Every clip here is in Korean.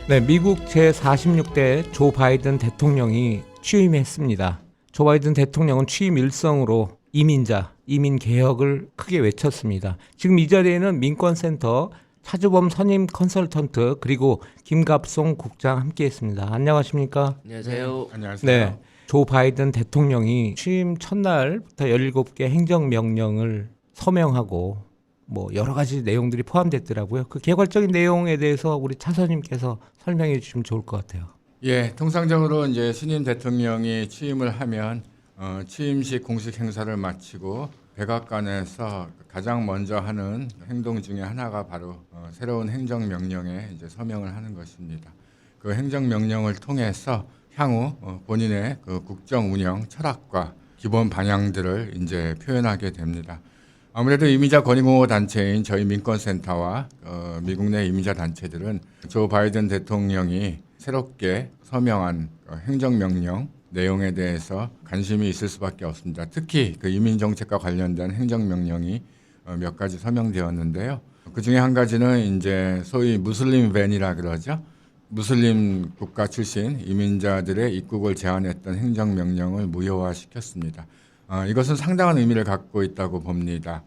네, 미국 제46대 조 바이든 대통령이 취임했습니다. 조 바이든 대통령은 취임 일성으로 이민 개혁을 크게 외쳤습니다. 지금 이 자리에는 민권센터 차주범 선임 컨설턴트 그리고 김갑송 국장 함께했습니다. 안녕하십니까? 안녕하세요. 네, 안녕하세요. 네, 조 바이든 대통령이 취임 첫날부터 17개 행정명령을 서명하고 뭐 여러 가지 내용들이 포함됐더라고요. 그 개괄적인 내용에 대해서 우리 차선님께서 설명해 주시면 좋을 것 같아요. 예, 통상적으로 이제 신임 대통령이 취임을 하면 취임식 공식 행사를 마치고 백악관에서 가장 먼저 하는 행동 중에 하나가 바로 새로운 행정명령에 이제 서명을 하는 것입니다. 그 행정명령을 통해서 향후 본인의 그 국정 운영 철학과 기본 방향들을 이제 표현하게 됩니다. 아무래도 이민자 권익공호 단체인 저희 민권센터와 미국 내 이민자 단체들은 조 바이든 대통령이 새롭게 서명한 행정명령 내용에 대해서 관심이 있을 수밖에 없습니다. 특히 그 이민정책과 관련된 행정명령이 몇 가지 서명되었는데요. 그 중에 한 가지는 이제 소위 무슬림 밴이라 그러죠. 무슬림 국가 출신 이민자들의 입국을 제한했던 행정명령을 무효화시켰습니다. 이것은 상당한 의미를 갖고 있다고 봅니다.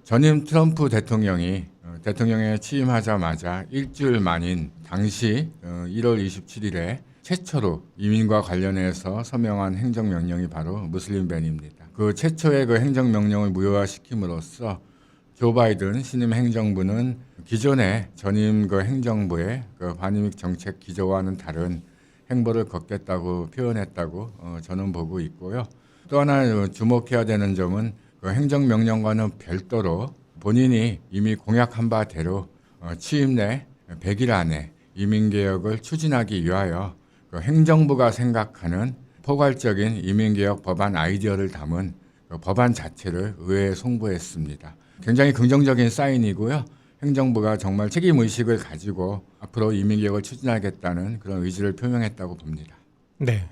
전임 트럼프 대통령이 대통령에 취임하자마자 일주일 만인 당시 1월 27일에 최초로 이민과 관련해서 서명한 행정명령이 바로 무슬림 밴입니다. 그 최초의 그 행정명령을 무효화시킴으로써 조 바이든 신임 행정부는 기존의 전임 그 행정부의 그 반이민 정책 기조와는 다른 행보를 걷겠다고 표현했다고 저는 보고 있고요. 또 하나 주목해야 되는 점은 그 행정명령과는 별도로 본인이 이미 공약한 바대로 취임 내 100일 안에 이민개혁을 추진하기 위하여 그 행정부가 생각하는 포괄적인 이민개혁 법안 아이디어를 담은 그 법안 자체를 의회에 송부했습니다. 굉장히 긍정적인 사인이고요. 행정부가 정말 책임의식을 가지고 앞으로 이민개혁을 추진하겠다는 그런 의지를 표명했다고 봅니다. 네.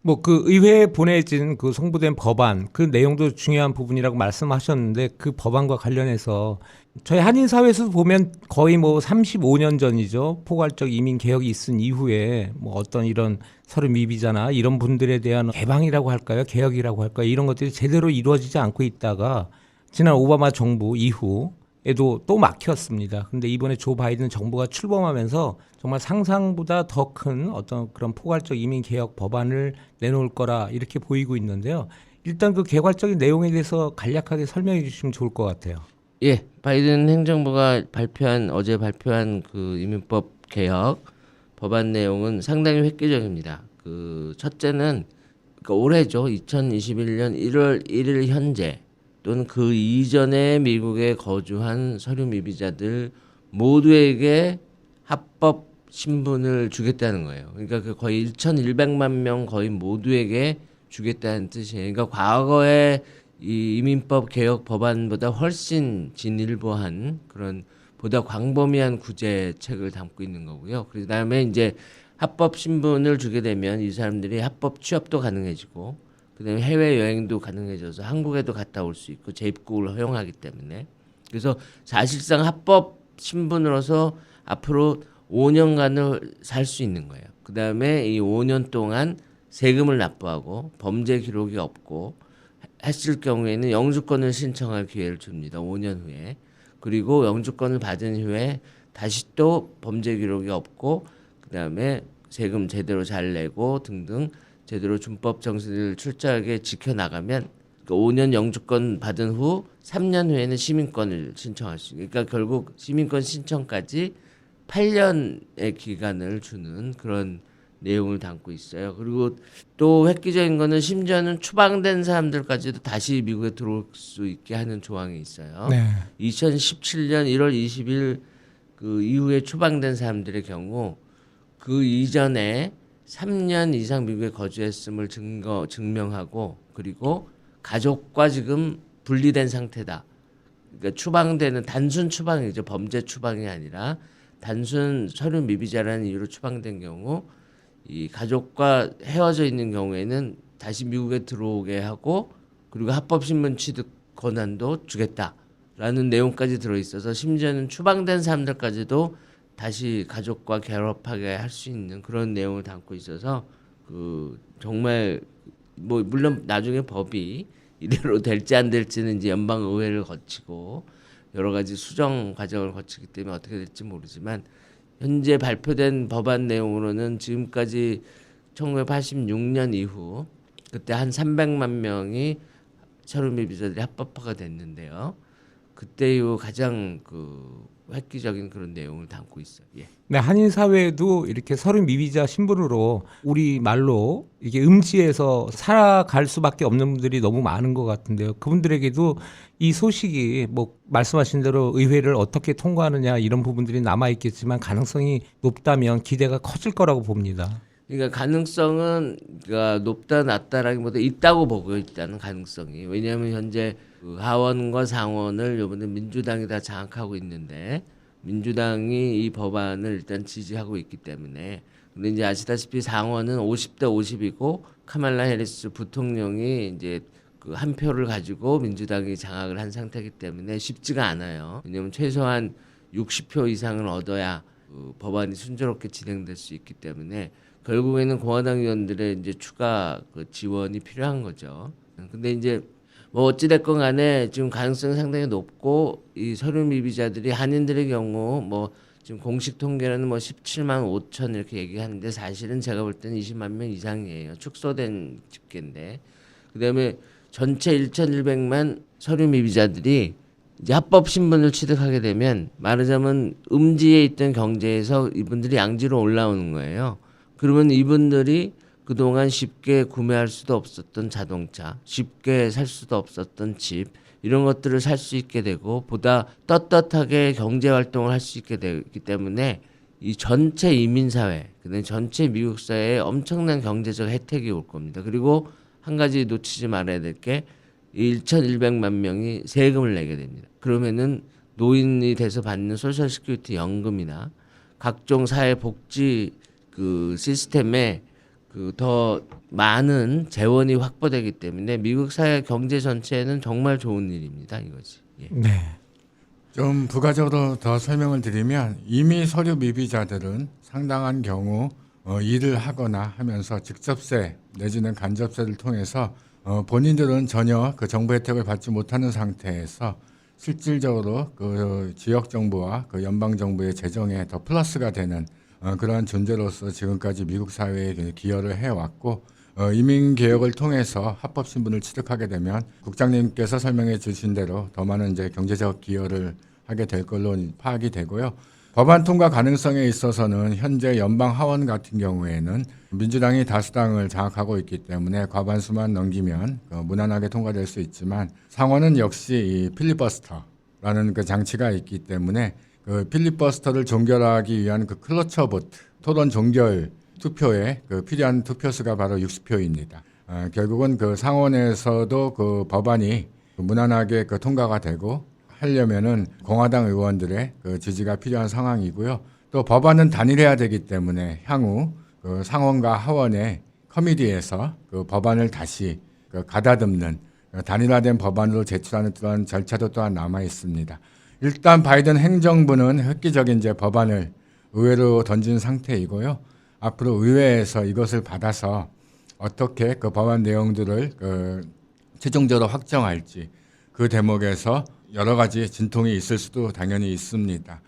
뭐 그 의회에 보내진 그 송부된 법안 그 내용도 중요한 부분이라고 말씀하셨는데 그 법안과 관련해서 저희 한인 사회에서 보면 거의 뭐 35년 전이죠. 포괄적 이민 개혁이 있은 이후에 뭐 어떤 이런 서류 미비자나 이런 분들에 대한 개방이라고 할까요? 개혁이라고 할까요? 이런 것들이 제대로 이루어지지 않고 있다가 지난 오바마 정부 이후에도 또 막혔습니다. 근데 이번에 조 바이든 정부가 출범하면서 정말 상상보다 더 큰 어떤 그런 포괄적 이민 개혁 법안을 내놓을 거라 이렇게 보이고 있는데요. 일단 그 개괄적인 내용에 대해서 간략하게 설명해 주시면 좋을 것 같아요. 예, 바이든 행정부가 어제 발표한 그 이민법 개혁 법안 내용은 상당히 획기적입니다. 그 첫째는 그러니까 올해죠. 2021년 1월 1일 현재 또는 그 이전에 미국에 거주한 서류 미비자들 모두에게 합법 신분을 주겠다는 거예요. 그러니까 그 거의 1,100만 명 거의 모두에게 주겠다는 뜻이에요. 그러니까 과거에 이 이민법 개혁 법안보다 훨씬 진일보한 그런 보다 광범위한 구제책을 담고 있는 거고요. 그다음에 이제 합법 신분을 주게 되면 이 사람들이 합법 취업도 가능해지고 그다음에 해외 여행도 가능해져서 한국에도 갔다 올 수 있고 재입국을 허용하기 때문에 그래서 사실상 합법 신분으로서 앞으로 5년간을 살 수 있는 거예요. 그다음에 이 5년 동안 세금을 납부하고 범죄 기록이 없고 했을 경우에는 영주권을 신청할 기회를 줍니다. 5년 후에. 그리고 영주권을 받은 후에 다시 또 범죄 기록이 없고 그다음에 세금 제대로 잘 내고 등등 제대로 준법 정신을 철저하게 지켜나가면 5년 영주권 받은 후 3년 후에는 시민권을 신청할 수 있어요. 그러니까 결국 시민권 신청까지 8년의 기간을 주는 그런 내용을 담고 있어요. 그리고 또 획기적인 거는 심지어는 추방된 사람들까지도 다시 미국에 들어올 수 있게 하는 조항이 있어요. 네. 2017년 1월 20일 그 이후에 추방된 사람들의 경우 그 이전에 3년 이상 미국에 거주했음을 증명하고 그리고 가족과 지금 분리된 상태다. 그러니까 추방되는 단순 추방이죠. 범죄 추방이 아니라 단순 서류 미비자라는 이유로 추방된 경우 이 가족과 헤어져 있는 경우에는 다시 미국에 들어오게 하고 그리고 합법 신분 취득 권한도 주겠다라는 내용까지 들어 있어서 심지어는 추방된 사람들까지도 다시 가족과 결합하게 할 수 있는 그런 내용을 담고 있어서 그 정말 뭐 물론 나중에 법이 이대로 될지 안 될지는 이제 연방 의회를 거치고 여러 가지 수정 과정을 거치기 때문에 어떻게 될지 모르지만 현재 발표된 법안 내용으로는 지금까지 1986년 이후 그때 한 300만 명이 서류미비자들이 합법화가 됐는데요. 그때 이후 가장 그 획기적인 그런 내용을 담고 있어요. 예. 네, 한인 사회에도 이렇게 서류 미비자 신분으로 우리 말로 이게 음지에서 살아갈 수밖에 없는 분들이 너무 많은 것 같은데요. 그분들에게도 이 소식이 뭐 말씀하신 대로 의회를 어떻게 통과하느냐 이런 부분들이 남아 있겠지만 가능성이 높다면 기대가 커질 거라고 봅니다. 그러니까 가능성은 그러니까 높다 낮다라기보다 있다고 보고요. 일단은 가능성이. 왜냐하면 현재 그 하원과 상원을 이번에 민주당이 다 장악하고 있는데 민주당이 이 법안을 일단 지지하고 있기 때문에 근데 이제 아시다시피 상원은 50대 50이고 카말라 해리스 부통령이 이제 그 한 표를 가지고 민주당이 장악을 한 상태이기 때문에 쉽지가 않아요. 왜냐하면 최소한 60표 이상을 얻어야 그 법안이 순조롭게 진행될 수 있기 때문에 결국에는 공화당 의원들의 이제 추가 그 지원이 필요한 거죠. 근데 이제 뭐 어찌됐건 간에 지금 가능성이 상당히 높고 이 서류 미비자들이 한인들의 경우 뭐 지금 공식 통계로는 뭐 17만 5천 이렇게 얘기하는데 사실은 제가 볼 때는 20만 명 이상이에요. 축소된 집계인데 그다음에 전체 1,100만 서류 미비자들이 이제 합법 신분을 취득하게 되면 말하자면 음지에 있던 경제에서 이분들이 양지로 올라오는 거예요. 그러면 이분들이 그동안 쉽게 구매할 수도 없었던 자동차, 쉽게 살 수도 없었던 집 이런 것들을 살 수 있게 되고 보다 떳떳하게 경제 활동을 할 수 있게 되기 때문에 이 전체 이민 사회, 그다음에 전체 미국 사회에 엄청난 경제적 혜택이 올 겁니다. 그리고 한 가지 놓치지 말아야 될 게 1,100만 명이 세금을 내게 됩니다. 그러면은 노인이 돼서 받는 소셜 시큐리티 연금이나 각종 사회 복지 그 시스템에 그 더 많은 재원이 확보되기 때문에 미국 사회 경제 전체에는 정말 좋은 일입니다. 이거지. 예. 네. 좀 부가적으로 더 설명을 드리면 이미 서류 미비자들은 상당한 경우 일을 하거나 하면서 직접세 내지는 간접세를 통해서 본인들은 전혀 그 정부 혜택을 받지 못하는 상태에서 실질적으로 그 지역 정부와 그 연방 정부의 재정에 더 플러스가 되는 그러한 존재로서 지금까지 미국 사회에 기여를 해왔고 이민 개혁을 통해서 합법 신분을 취득하게 되면 국장님께서 설명해 주신 대로 더 많은 이제 경제적 기여를 하게 될 걸로 파악이 되고요. 법안 통과 가능성에 있어서는 현재 연방 하원 같은 경우에는 민주당이 다수당을 장악하고 있기 때문에 과반수만 넘기면 무난하게 통과될 수 있지만 상원은 역시 이 필리버스터라는 그 장치가 있기 때문에 그 필리버스터를 종결하기 위한 그 클러처 보트 토론 종결 투표에 그 필요한 투표수가 바로 60표입니다. 결국은 그 상원에서도 그 법안이 무난하게 그 통과가 되고 하려면은 공화당 의원들의 그 지지가 필요한 상황이고요. 또 법안은 단일해야 되기 때문에 향후 그 상원과 하원의 커미디에서 그 법안을 다시 그 가다듬는 단일화된 법안으로 제출하는 또한 절차도 또한 남아 있습니다. 일단 바이든 행정부는 획기적인 이제 법안을 의회로 던진 상태이고요. 앞으로 의회에서 이것을 받아서 어떻게 그 법안 내용들을 그 최종적으로 확정할지 그 대목에서 여러 가지 진통이 있을 수도 당연히 있습니다.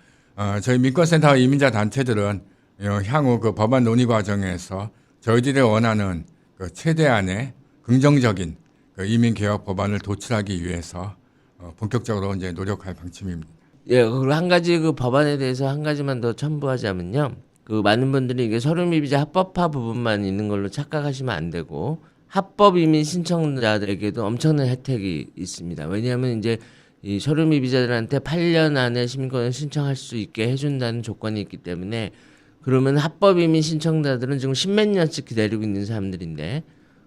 저희 민권센터와 이민자 단체들은 향후 그 법안 논의 과정에서 저희들이 원하는 그 최대한의 긍정적인 그 이민 개혁 법안을 도출하기 위해서 본격적으로 이제 노력할 방침입니다. 예, 그리고 한 가지 그 법안에 대해서 한 가지만 더 첨부하자면요. 그 많은 분들이 이게 서류 미비자 합법화 부분만 있는 걸로 착각하시면 안 되고 합법 이민 신청자들에게도 엄청난 혜택이 있습니다. 왜냐하면 이제 이 서류 미비자들한테 8년 안에 시민권을 신청할 수 있게 해준다는 조건이 있기 때문에 그러면 합법 이민 신청자들은 지금 십몇 년씩 기다리고 있는 사람들인데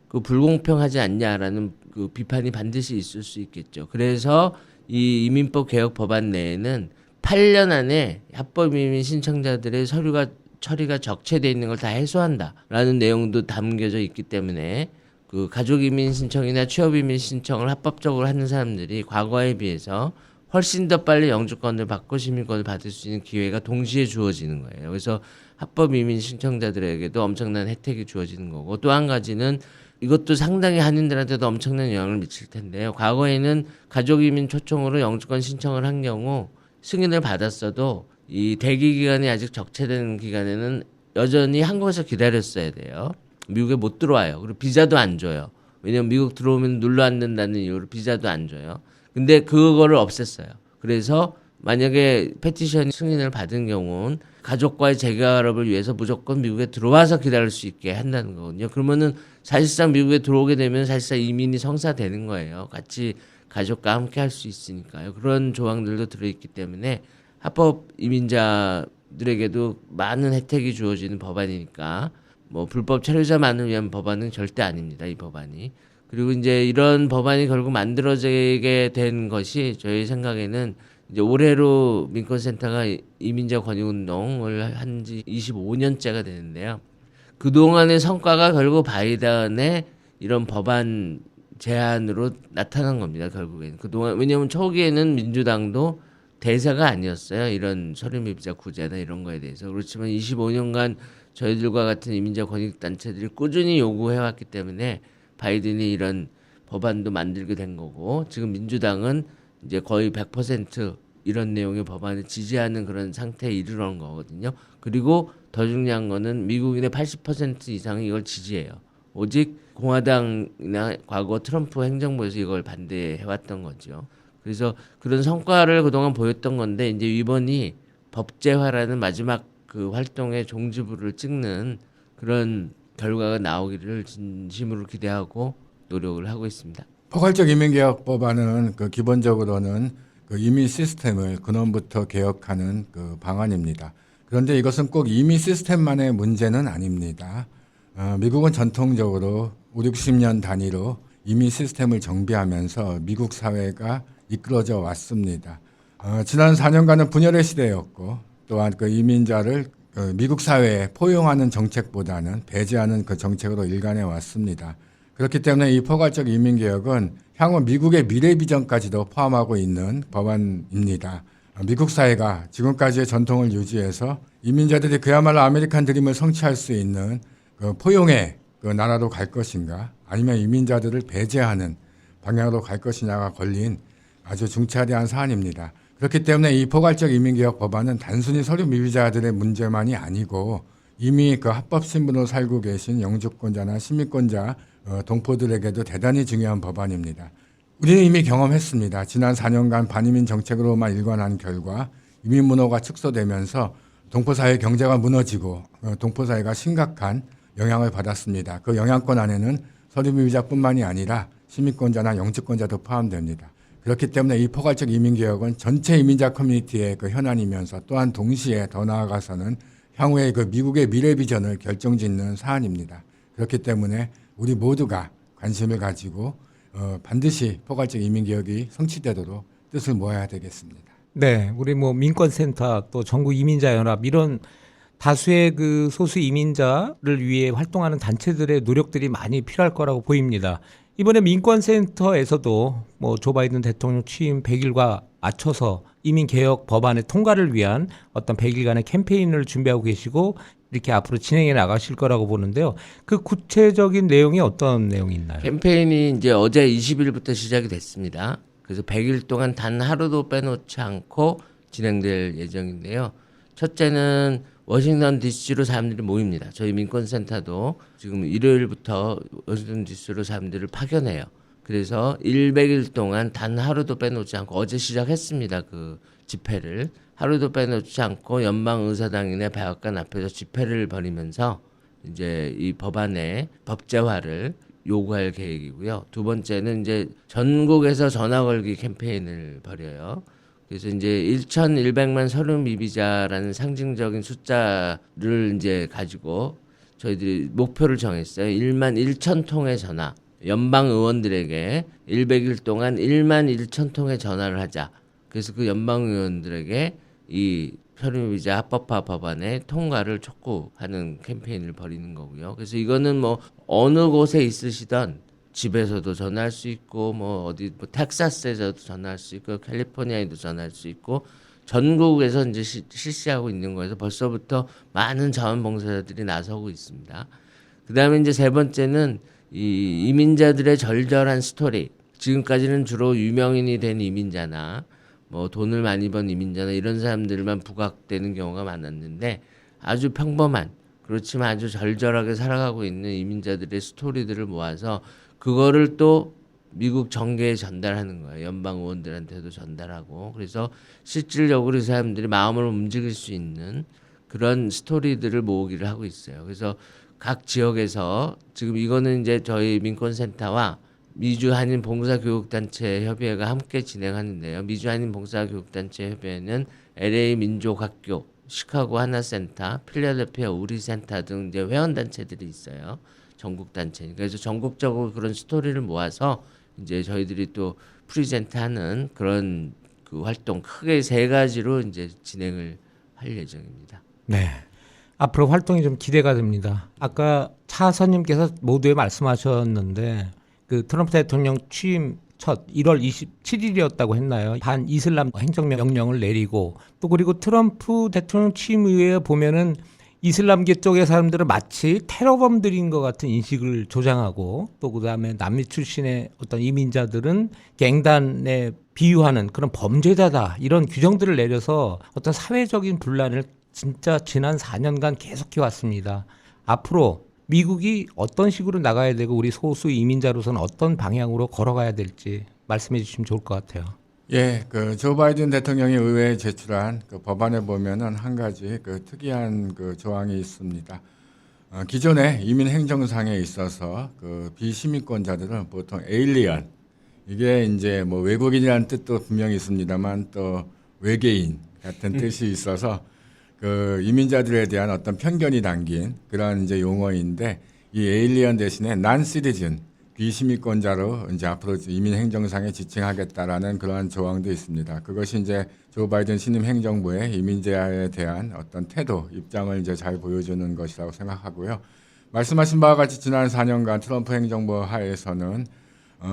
그 불공평하지 않냐라는 그 비판이 반드시 있을 수 있겠죠. 그래서 이 이민법 개혁 법안 내에는 8년 안에 합법 이민 신청자들의 서류가 처리가 적체돼 있는 걸 다 해소한다라는 내용도 담겨져 있기 때문에 그 가족 이민 신청이나 취업 이민 신청을 합법적으로 하는 사람들이 과거에 비해서 훨씬 더 빨리 영주권을 받고 시민권을 받을 수 있는 기회가 동시에 주어지는 거예요. 그래서 합법 이민 신청자들에게도 엄청난 혜택이 주어지는 거고, 또 한 가지는 이것도 상당히 한인들한테도 엄청난 영향을 미칠 텐데요. 과거에는 가족 이민 초청으로 영주권 신청을 한 경우 승인을 받았어도 이 대기 기간이 아직 적체된 기간에는 여전히 한국에서 기다렸어야 돼요. 미국에 못 들어와요. 그리고 비자도 안 줘요. 왜냐면 미국 들어오면 눌러 앉는다는 이유로 비자도 안 줘요. 근데 그거를 없앴어요. 그래서 만약에 페티션 승인을 받은 경우는 가족과의 재결합을 위해서 무조건 미국에 들어와서 기다릴 수 있게 한다는 거거든요. 그러면은 사실상 미국에 들어오게 되면 사실상 이민이 성사되는 거예요. 같이 가족과 함께 할 수 있으니까요. 그런 조항들도 들어있기 때문에 합법 이민자들에게도 많은 혜택이 주어지는 법안이니까 뭐 불법 체류자만을 위한 법안은 절대 아닙니다. 이 법안이. 그리고 이제 이런 법안이 결국 만들어지게 된 것이 저희 생각에는 이제 올해로 민권센터가 이민자 권익운동을 한 지 25년째가 되는데요. 그동안의 성과가 결국 바이든의 이런 법안 제안으로 나타난 겁니다. 결국에는. 그동안, 왜냐하면 초기에는 민주당도 대세가 아니었어요. 이런 서류미비자 구제나 이런 거에 대해서. 그렇지만 25년간 저희들과 같은 이민자 권익단체들이 꾸준히 요구해왔기 때문에 바이든이 이런 법안도 만들게 된 거고, 지금 민주당은 이제 거의 100% 이런 내용의 법안을 지지하는 그런 상태에 이르러온 거거든요. 그리고 더 중요한 거는 미국인의 80% 이상이 이걸 지지해요. 오직 공화당이나 과거 트럼프 행정부에서 이걸 반대해왔던 거죠. 그래서 그런 성과를 그동안 보였던 건데, 이제 이번이 법제화라는 마지막 그 활동의 종지부를 찍는 그런 결과가 나오기를 진심으로 기대하고 노력을 하고 있습니다. 포괄적 이민개혁 법안은 그 기본적으로는 그 이민 시스템을 근원부터 개혁하는 그 방안입니다. 그런데 이것은 꼭 이민 시스템만의 문제는 아닙니다. 미국은 전통적으로 5, 60년 단위로 이민 시스템을 정비하면서 미국 사회가 이끌어져 왔습니다. 지난 4년간은 분열의 시대였고, 또한 그 이민자를 미국 사회에 포용하는 정책보다는 배제하는 그 정책으로 일관해 왔습니다. 그렇기 때문에 이 포괄적 이민개혁은 향후 미국의 미래 비전까지도 포함하고 있는 법안입니다. 미국 사회가 지금까지의 전통을 유지해서 이민자들이 그야말로 아메리칸 드림을 성취할 수 있는 그 포용의 그 나라로 갈 것인가, 아니면 이민자들을 배제하는 방향으로 갈 것이냐가 걸린 아주 중차대한 사안입니다. 그렇기 때문에 이 포괄적 이민개혁 법안은 단순히 서류 미비자들의 문제만이 아니고 이미 그 합법 신분으로 살고 계신 영주권자나 시민권자 동포들에게도 대단히 중요한 법안입니다. 우리는 이미 경험했습니다. 지난 4년간 반이민 정책으로만 일관한 결과 이민 문호가 축소되면서 동포사회 경제가 무너지고 동포사회가 심각한 영향을 받았습니다. 그 영향권 안에는 서류 미비자뿐만이 아니라 시민권자나 영주권자도 포함됩니다. 그렇기 때문에 이 포괄적 이민개혁은 전체 이민자 커뮤니티의 그 현안이면서 또한 동시에 더 나아가서는 향후의 그 미국의 미래 비전을 결정짓는 사안입니다. 그렇기 때문에 우리 모두가 관심을 가지고 반드시 포괄적 이민개혁이 성취되도록 뜻을 모아야 되겠습니다. 네, 우리 뭐 민권센터 또 전국 이민자연합 이런 다수의 그 소수 이민자를 위해 활동하는 단체들의 노력들이 많이 필요할 거라고 보입니다. 이번에 민권센터에서도 뭐 조 바이든 대통령 취임 100일과 맞춰서 이민개혁 법안의 통과를 위한 어떤 100일간의 캠페인을 준비하고 계시고 이렇게 앞으로 진행해 나가실 거라고 보는데요. 그 구체적인 내용이 어떤 내용이 있나요? 캠페인이 이제 어제 20일부터 시작이 됐습니다. 그래서 100일 동안 단 하루도 빼놓지 않고 진행될 예정인데요. 첫째는 워싱턴 DC로 사람들이 모입니다. 저희 민권센터도 지금 일요일부터 워싱턴 DC로 사람들을 파견해요. 그래서 100일 동안 단 하루도 빼놓지 않고 어제 시작했습니다. 그 집회를. 하루도 빼놓지 않고 연방의사당이나 백악관 앞에서 집회를 벌이면서 이제 이 법안의 법제화를 요구할 계획이고요. 두 번째는 이제 전국에서 전화 걸기 캠페인을 벌여요. 그래서 이제 1,100만 서류 미비자라는 상징적인 숫자를 이제 가지고 저희들이 목표를 정했어요. 1만 1천 통의 전화. 연방 의원들에게 100일 동안 1만 1천 통의 전화를 하자. 그래서 그 연방 의원들에게 이 서류 미비자 합법화 법안의 통과를 촉구하는 캠페인을 벌이는 거고요. 그래서 이거는 뭐 어느 곳에 있으시던 집에서도 전화할 수 있고 뭐 어디 뭐 텍사스에서도 전화할 수 있고 캘리포니아에도 전화할 수 있고 전국에서 이제 실시하고 있는 거에서 벌써부터 많은 자원봉사자들이 나서고 있습니다. 그다음에 이제 세 번째는 이 이민자들의 절절한 스토리. 지금까지는 주로 유명인이 된 이민자나 뭐 돈을 많이 번 이민자나 이런 사람들만 부각되는 경우가 많았는데 아주 평범한 그렇지만 아주 절절하게 살아가고 있는 이민자들의 스토리들을 모아서 그거를 또 미국 정계에 전달하는 거예요. 연방 의원들한테도 전달하고 그래서 실질적으로 이 사람들이 마음을 움직일 수 있는 그런 스토리들을 모으기를 하고 있어요. 그래서 각 지역에서 지금 이거는 이제 저희 민권센터와 미주 한인 봉사교육단체 협의회가 함께 진행하는데요. 미주 한인 봉사교육단체 협의회는 LA 민족학교, 시카고 하나센터, 필라델피아 우리센터 등 이제 회원단체들이 있어요. 전국 단체. 그래서 전국적으로 그런 스토리를 모아서 이제 저희들이 또 프리젠트하는 그런 그 활동 크게 세 가지로 이제 진행을 할 예정입니다. 네. 앞으로 활동이 좀 기대가 됩니다. 아까 차선님께서 모두에 말씀하셨는데 그 트럼프 대통령 취임 첫 1월 27일이었다고 했나요? 반 이슬람 행정명령을 내리고 또 그리고 트럼프 대통령 취임 이후에 보면은 이슬람계 쪽의 사람들은 마치 테러범들인 것 같은 인식을 조장하고 또 그다음에 남미 출신의 어떤 이민자들은 갱단에 비유하는 그런 범죄자다 이런 규정들을 내려서 어떤 사회적인 분란을 진짜 지난 4년간 계속해 왔습니다. 앞으로 미국이 어떤 식으로 나가야 되고 우리 소수 이민자로서는 어떤 방향으로 걸어가야 될지 말씀해 주시면 좋을 것 같아요. 예, 그 조 바이든 대통령이 의회에 제출한 그 법안에 보면은 한 가지 그 특이한 그 조항이 있습니다. 기존에 이민 행정상에 있어서 그 비시민권자들은 보통 에일리언 이게 이제 뭐 외국인이라는 뜻도 분명히 있습니다만 또 외계인 같은 뜻이 있어서 그 이민자들에 대한 어떤 편견이 담긴 그런 이제 용어인데 이 에일리언 대신에 난 시티즌 비시민권자로 이제 앞으로 이민 행정상에 지칭하겠다라는 그러한 조항도 있습니다. 그것이 이제 조 바이든 신임 행정부의 이민자에 대한 어떤 태도, 입장을 이제 잘 보여주는 것이라고 생각하고요. 말씀하신 바와 같이 지난 4년간 트럼프 행정부 하에서는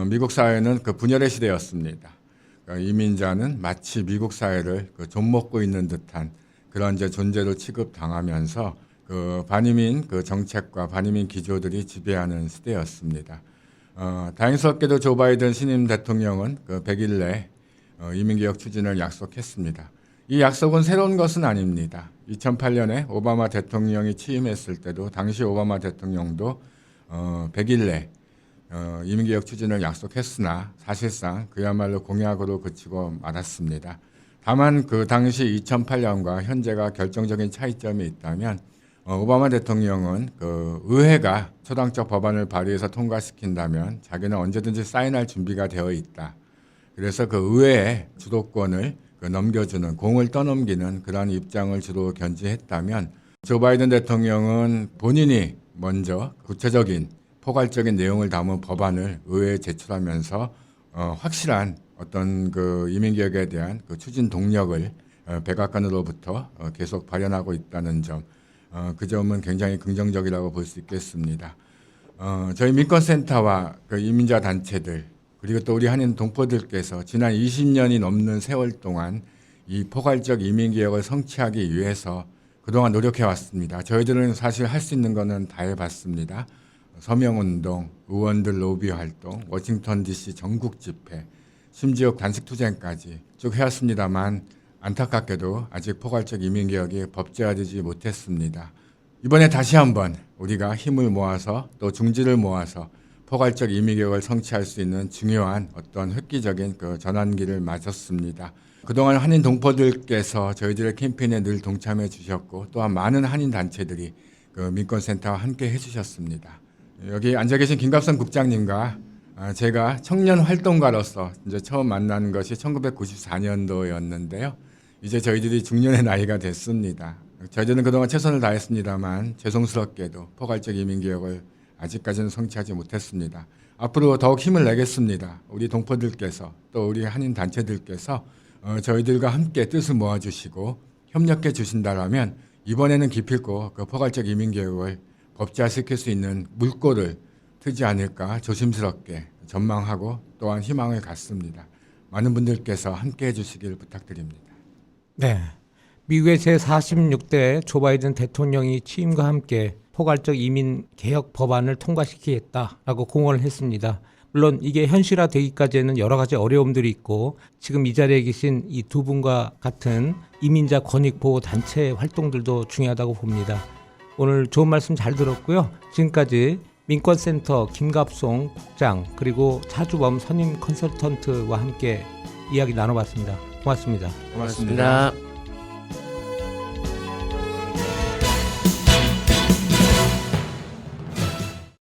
미국 사회는 그 분열의 시대였습니다. 그러니까 이민자는 마치 미국 사회를 그 좀먹고 있는 듯한 그런 이제 존재로 취급당하면서 그 반이민 그 정책과 반이민 기조들이 지배하는 시대였습니다. 다행스럽게도 조 바이든 신임 대통령은 그 100일 내 이민개혁 추진을 약속했습니다. 이 약속은 새로운 것은 아닙니다. 2008년에 오바마 대통령이 취임했을 때도 당시 오바마 대통령도 100일 내 이민개혁 추진을 약속했으나 사실상 그야말로 공약으로 그치고 말았습니다. 다만 그 당시 2008년과 현재가 결정적인 차이점이 있다면 오바마 대통령은 그 의회가 초당적 법안을 발의해서 통과시킨다면 자기는 언제든지 사인할 준비가 되어 있다. 그래서 그 의회의 주도권을 그 넘겨주는 공을 떠넘기는 그런 입장을 주로 견지했다면 조 바이든 대통령은 본인이 먼저 구체적인 포괄적인 내용을 담은 법안을 의회에 제출하면서 확실한 어떤 그 이민개혁에 대한 그 추진 동력을 백악관으로부터 계속 발현하고 있다는 점, 그 점은 굉장히 긍정적이라고 볼 수 있겠습니다. 저희 민권센터와 그 이민자 단체들 그리고 또 우리 한인 동포들께서 지난 20년이 넘는 세월 동안 이 포괄적 이민개혁을 성취하기 위해서 그동안 노력해 왔습니다. 저희들은 사실 할 수 있는 거는 다 해봤습니다. 서명운동, 의원들 로비 활동, 워싱턴 DC 전국 집회, 심지어 단식투쟁까지 쭉 해왔습니다만 안타깝게도 아직 포괄적 이민개혁이 법제화되지 못했습니다. 이번에 다시 한번 우리가 힘을 모아서 또 중지를 모아서 포괄적 이민개혁을 성취할 수 있는 중요한 어떤 획기적인 그 전환기를 맞았습니다. 그동안 한인 동포들께서 저희들의 캠페인에 늘 동참해 주셨고 또한 많은 한인 단체들이 그 민권센터와 함께 해주셨습니다. 여기 앉아 계신 김갑선 국장님과 제가 청년 활동가로서 이제 처음 만난 것이 1994년도였는데요. 이제 저희들이 중년의 나이가 됐습니다. 저희들은 그동안 최선을 다했습니다만 죄송스럽게도 포괄적 이민개혁을 아직까지는 성취하지 못했습니다. 앞으로 더욱 힘을 내겠습니다. 우리 동포들께서 또 우리 한인 단체들께서 저희들과 함께 뜻을 모아주시고 협력해 주신다라면 이번에는 기필코 그 포괄적 이민개혁을 법제화시킬 수 있는 물꼬를 트지 않을까 조심스럽게 전망하고 또한 희망을 갖습니다. 많은 분들께서 함께해 주시길 부탁드립니다. 네. 미국의 제46대 조 바이든 대통령이 취임과 함께 포괄적 이민 개혁 법안을 통과시키겠다라고 공언을 했습니다. 물론 이게 현실화되기까지는 여러 가지 어려움들이 있고 지금 이 자리에 계신 이 두 분과 같은 이민자 권익보호 단체 활동들도 중요하다고 봅니다. 오늘 좋은 말씀 잘 들었고요. 지금까지 민권센터 김갑송 국장 그리고 차주범 선임 컨설턴트와 함께 이야기 나눠봤습니다. 고맙습니다. 고맙습니다.